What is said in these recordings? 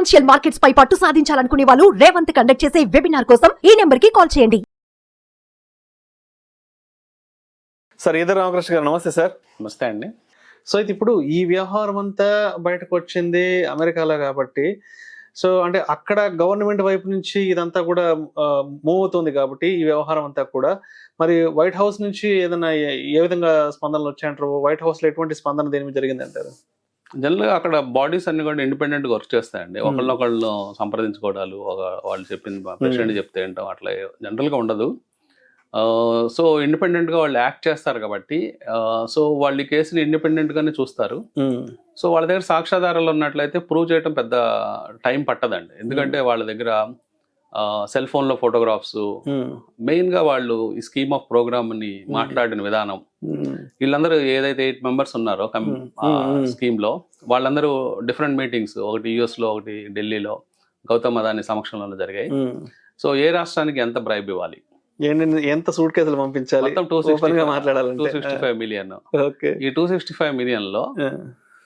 Financial markets పై పట్టు సాధించాలనుకునే వాళ్ళు Revanth conduct చేసే వెబినార్ కోసం ఈ నెంబర్ కి కాల్ చేయండి. సార్ ఈదర్ రామకృష్ణ గారు నమస్తే సార్. నమస్తే అండి. సో అయితే ఇప్పుడు ఈ వ్యవహారం అంతా బయటకు వచ్చింది అమెరికాలో కాబట్టి, సో అంటే అక్కడ గవర్నమెంట్ వైపు నుంచి ఇదంతా కూడా మూవ్ అవుతుంది కాబట్టి ఈ వ్యవహారం అంతా కూడా మరి వైట్ హౌస్ నుంచి ఏదైనా ఏ విధంగా స్పందనలు వచ్చాయంటారు? వైట్ హౌస్ లో ఎటువంటి స్పందన దేని మీద జరిగింది అంటారు? జనరల్గా అక్కడ బాడీస్ అన్ని కూడా ఇండిపెండెంట్గా వర్క్ చేస్తాయండి. ఒకళ్ళనొకళ్ళు సంప్రదించుకోవడాలు, వాళ్ళు చెప్పింది ప్రెసిడెంట్ చెప్తే ఏంటో అట్లా జనరల్గా ఉండదు. సో ఇండిపెండెంట్గా వాళ్ళు యాక్ట్ చేస్తారు కాబట్టి సో వాళ్ళు ఈ కేసుని ఇండిపెండెంట్గానే చూస్తారు. సో వాళ్ళ దగ్గర సాక్ష్యాధారాలు ఉన్నట్లయితే ప్రూవ్ చేయడం పెద్ద టైం పట్టదండి. ఎందుకంటే వాళ్ళ దగ్గర సెల్ ఫోన్లో ఫోటోగ్రాఫ్స్, మెయిన్గా వాళ్ళు ఈ స్కీమ్ ఆఫ్ ప్రోగ్రామ్ని మాట్లాడిన విధానం, వీళ్ళందరూ ఏదైతే 8 మెంబర్స్ ఉన్నారో స్కీమ్లో వాళ్ళందరూ డిఫరెంట్ మీటింగ్స్, ఒకటి యుఎస్లో ఒకటి ఢిల్లీలో గౌతమ్ అదాని సమక్షంలో జరిగాయి. సో ఏ రాష్ట్రానికి ఎంత బ్రైబ్ ఇవ్వాలి, ఎంత సూట్ కేసులు పంపించాలి, 265 మిలియన్. ఈ 265 మిలియన్ లో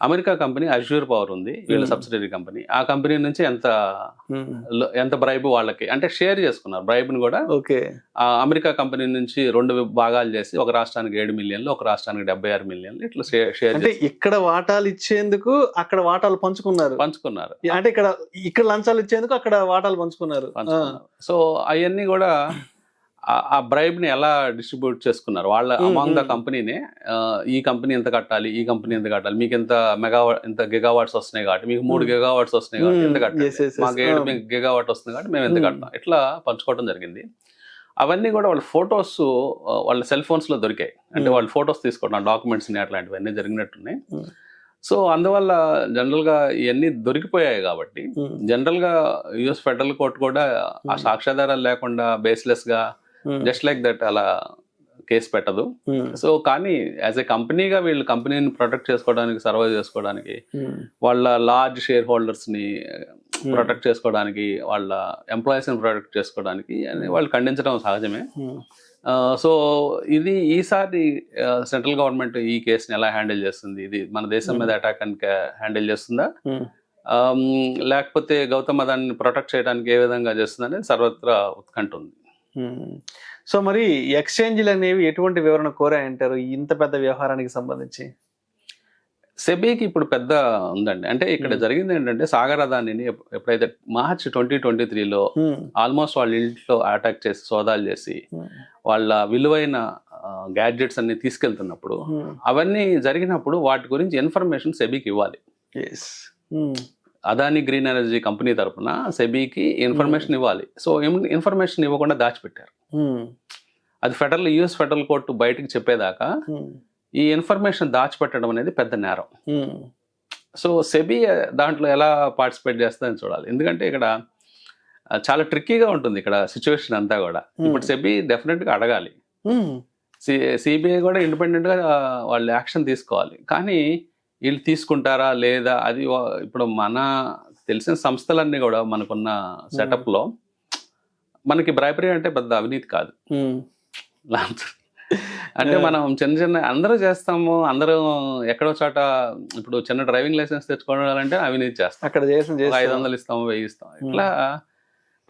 అమెరికా కంపెనీ అజ్యూర్ పవర్ ఉంది, వీళ్ళ సబ్సిడరీ కంపెనీ. ఆ కంపెనీ నుంచి ఎంత బ్రైబ్ వాళ్ళకి అంటే షేర్ చేసుకున్నారు బ్రైబ్ ని కూడా. అమెరికా కంపెనీ నుంచి 2 భాగాలు చేసి ఒక రాష్ట్రానికి 7 మిలియన్లు, ఒక రాష్ట్రానికి 76 మిలియన్లు ఇట్లా షేర్. అంటే ఇక్కడ వాటాలు ఇచ్చేందుకు అక్కడ వాటాలు పంచుకున్నారు. అంటే ఇక్కడ లంచాలు ఇచ్చేందుకు అక్కడ వాటాలు పంచుకున్నారు. సో అవన్నీ కూడా ఆ బ్రైబ్ ని ఎలా డిస్ట్రిబ్యూట్ చేసుకున్నారు వాళ్ళ అమాంగ్ ద కంపెనీనే. ఈ కంపెనీ ఎంత కట్టాలి, ఈ కంపెనీ ఎంత కట్టాలి, మీకు ఎంత గిగావాట్స్ వస్తున్నాయి కాబట్టి, మీకు 3 గిగావాట్స్ వస్తున్నాయి కాబట్టి ఎంత కట్టాలి, మాకు 7 గిగావాట్ వస్తుంది కాబట్టి మేము ఎంత కట్టాం, ఇట్లా పంచుకోవడం జరిగింది. అవన్నీ కూడా వాళ్ళ ఫొటోస్ వాళ్ళ సెల్ ఫోన్స్ లో దొరికాయి. అంటే వాళ్ళు ఫొటోస్ తీసుకోవడం, డాక్యుమెంట్స్ అట్లాంటివన్నీ జరిగినట్టున్నాయి. సో అందువల్ల జనరల్ గా ఇవన్నీ దొరికిపోయాయి కాబట్టి జనరల్ గా యుఎస్ ఫెడరల్ కోర్టు కూడా ఆ సాక్ష్యాధారాలు లేకుండా బేస్లెస్ గా జస్ట్ లైక్ దట్ అలా కేసు పెట్టదు. సో కానీ యాజ్ ఏ కంపెనీగా వీళ్ళు కంపెనీని ప్రొటెక్ట్ చేసుకోవడానికి, సర్వైవ్ చేసుకోవడానికి, వాళ్ళ లార్జ్ షేర్ హోల్డర్స్ ని ప్రొటెక్ట్ చేసుకోవడానికి, వాళ్ళ ఎంప్లాయీస్ ని ప్రొటెక్ట్ చేసుకోవడానికి వాళ్ళు ఖండించడం సహజమే. సో ఇది ఈసారి సెంట్రల్ గవర్నమెంట్ ఈ కేసుని ఎలా హ్యాండిల్ చేస్తుంది, ఇది మన దేశం మీద అటాక్ అని హ్యాండిల్ చేస్తుందా, లేకపోతే గౌతమ్ అదాన్ని ప్రొటెక్ట్ చేయడానికి ఏ విధంగా చేస్తుంది అనేది సర్వత్రా ఉత్కంఠ ఉంది. సో మరి ఎక్స్చేంజ్లు అనేవి ఎటువంటి వివరణ కోరాయంటారు ఇంత పెద్ద వ్యవహారానికి సంబంధించి? సెబీకి ఇప్పుడు పెద్ద ఉందండి. అంటే ఇక్కడ జరిగింది ఏంటంటే, సాగర్ అదానీని ఎప్పుడైతే మార్చ్ 2023లో ఆల్మోస్ట్ వాళ్ళ ఇంట్లో అటాక్ చేసి, సోదాలు చేసి, వాళ్ళ విలువైన గ్యాడ్జెట్స్ అన్ని తీసుకెళ్తున్నప్పుడు, అవన్నీ జరిగినప్పుడు వాటి గురించి ఇన్ఫర్మేషన్ సెబీకి ఇవ్వాలి. అదానీ గ్రీన్ ఎనర్జీ కంపెనీ తరఫున సెబీకి ఇన్ఫర్మేషన్ ఇవ్వాలి. సో ఇన్ఫర్మేషన్ ఇవ్వకుండా దాచిపెట్టారు. అది యుఎస్ ఫెడరల్ కోర్టు బయటకు చెప్పేదాకా ఈ ఇన్ఫర్మేషన్ దాచిపెట్టడం అనేది పెద్ద నేరం. సో సెబీ దాంట్లో ఎలా పార్టిసిపేట్ చేస్తుందని చూడాలి. ఎందుకంటే ఇక్కడ చాలా ట్రిక్కీగా ఉంటుంది ఇక్కడ సిచ్యువేషన్ అంతా కూడా. ఇప్పుడు సెబీ డెఫినెట్గా అడగాలి, సిబిఐ కూడా ఇండిపెండెంట్గా వాళ్ళు యాక్షన్ తీసుకోవాలి. కానీ వీళ్ళు తీసుకుంటారా లేదా, అది ఇప్పుడు మన తెలిసిన సంస్థలన్నీ కూడా మనకున్న సెటప్లో మనకి బ్రైబరీ అంటే పెద్ద అవినీతి కాదు. అంటే మనం చిన్న అందరూ చేస్తాము, అందరూ ఎక్కడో చోట ఇప్పుడు చిన్న డ్రైవింగ్ లైసెన్స్ తెచ్చుకోవాలంటే అవినీతి చేస్తాం, అక్కడ 500 ఇస్తాము, 1000 ఇస్తాం. ఇట్లా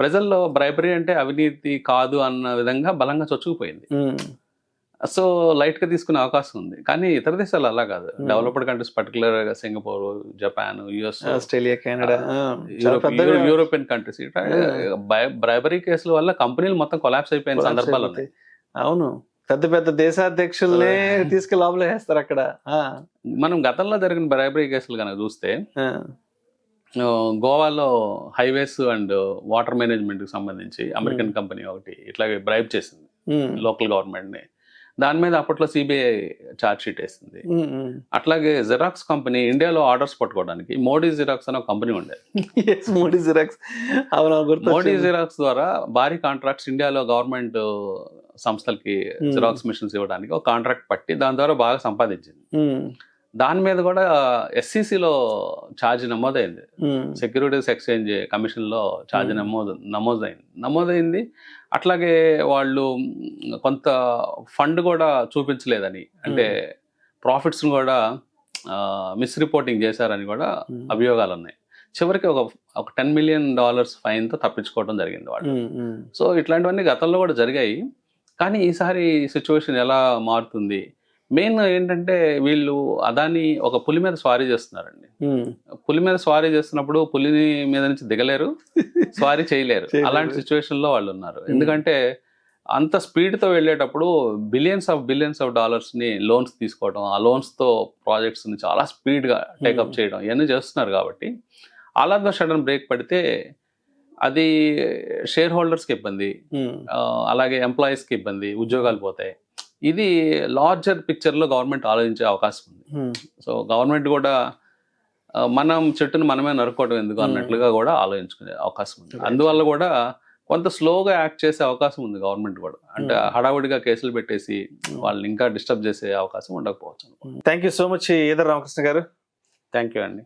ప్రజల్లో బ్రైబరీ అంటే అవినీతి కాదు అన్న విధంగా బలంగా చొచ్చుకుపోయింది. సో లైట్ గా తీసుకునే అవకాశం ఉంది. కానీ ఇతర దేశాలు అలా కాదు. డెవలప్డ్ కంట్రీస్, పర్టికులర్ గా Singapore, Japan, US, Australia, Canada, European countries bribery కేసుల వల్ల కంపెనీలు మొత్తం కొలాప్స్ అయిపోయిన సందర్భాలు ఉన్నాయి. అవును, పెద్ద పెద్ద దేశాధ్యక్షుల్నే తీసుకెళ్ళి లోపల వేస్తారు అక్కడ. మనం గతంలో జరిగిన బ్రైబరీ కేసులు కనుక చూస్తే, గోవాలో హైవేస్ అండ్ వాటర్ మేనేజ్మెంట్ కి సంబంధించి అమెరికన్ కంపెనీ ఒకటి ఇట్లాగే బ్రైబ్ చేసింది లోకల్ గవర్నమెంట్ ని. దాని మీద అప్పట్లో సిబిఐ ఛార్జ్ షీట్ వేసింది. అట్లాగే జిరాక్స్ కంపెనీ ఇండియాలో ఆర్డర్స్ పట్టుకోవడానికి మోడీ జిరాక్స్ అనే ఒక కంపెనీ ఉండేది. మోడీ జిరాక్స్ ద్వారా భారీ కాంట్రాక్ట్స్ ఇండియాలో గవర్నమెంట్ సంస్థలకి జిరాక్స్ మిషన్స్ ఇవ్వడానికి ఒక కాంట్రాక్ట్ పట్టి దాని ద్వారా బాగా సంపాదించింది. దాని మీద కూడా ఎస్సీసీలో ఛార్జ్ నమోదైంది. సెక్యూరిటీస్ ఎక్స్చేంజ్ కమిషన్ లో ఛార్జ్ నమోదైంది. అట్లాగే వాళ్ళు కొంత ఫండ్ కూడా చూపించలేదని, అంటే ప్రాఫిట్స్ కూడా మిస్ రిపోర్టింగ్ చేశారని కూడా అభియోగాలు ఉన్నాయి. చివరికి ఒక $10 million ఫైన్ తో తప్పించుకోవడం జరిగింది వాళ్ళు. సో ఇట్లాంటివన్నీ గతంలో కూడా జరిగాయి. కానీ ఈసారి సిచ్యువేషన్ ఎలా మారుతుంది, మెయిన్ ఏంటంటే వీళ్ళు అదాని ఒక పులి మీద స్వారీ చేస్తున్నారండి. పులి మీద స్వారీ చేస్తున్నప్పుడు పులిని మీద నుంచి దిగలేరు, స్వారీ చేయలేరు. అలాంటి సిచ్యువేషన్ లో వాళ్ళు ఉన్నారు. ఎందుకంటే అంత స్పీడ్ తో వెళ్ళేటప్పుడు బిలియన్స్ ఆఫ్ డాలర్స్ ని లోన్స్ తీసుకోవడం, ఆ లోన్స్ తో ప్రాజెక్ట్స్ ని చాలా స్పీడ్ గా టేకప్ చేయడం ఇవన్నీ చేస్తున్నారు. కాబట్టి all of the sudden brake పడితే అది షేర్ హోల్డర్స్ కి ఇబ్బంది, అలాగే ఎంప్లాయీస్ కి ఇబ్బంది, ఉద్యోగాలు పోతాయి. ఇది లార్జర్ పిక్చర్ లో గవర్నమెంట్ ఆలోచించే అవకాశం ఉంది. సో గవర్నమెంట్ కూడా మనం చెట్టును మనమే నరుకోవడం ఎందుకు అన్నట్లుగా కూడా ఆలోచించుకునే అవకాశం ఉంది. అందువల్ల కూడా కొంత స్లోగా యాక్ట్ చేసే అవకాశం ఉంది గవర్నమెంట్ కూడా. అంటే హడావుడిగా కేసులు పెట్టేసి వాళ్ళని ఇంకా డిస్టర్బ్ చేసే అవకాశం ఉండకపోవచ్చు. Thank you so much Eedara Ramakrishna garu. Thank you అండి.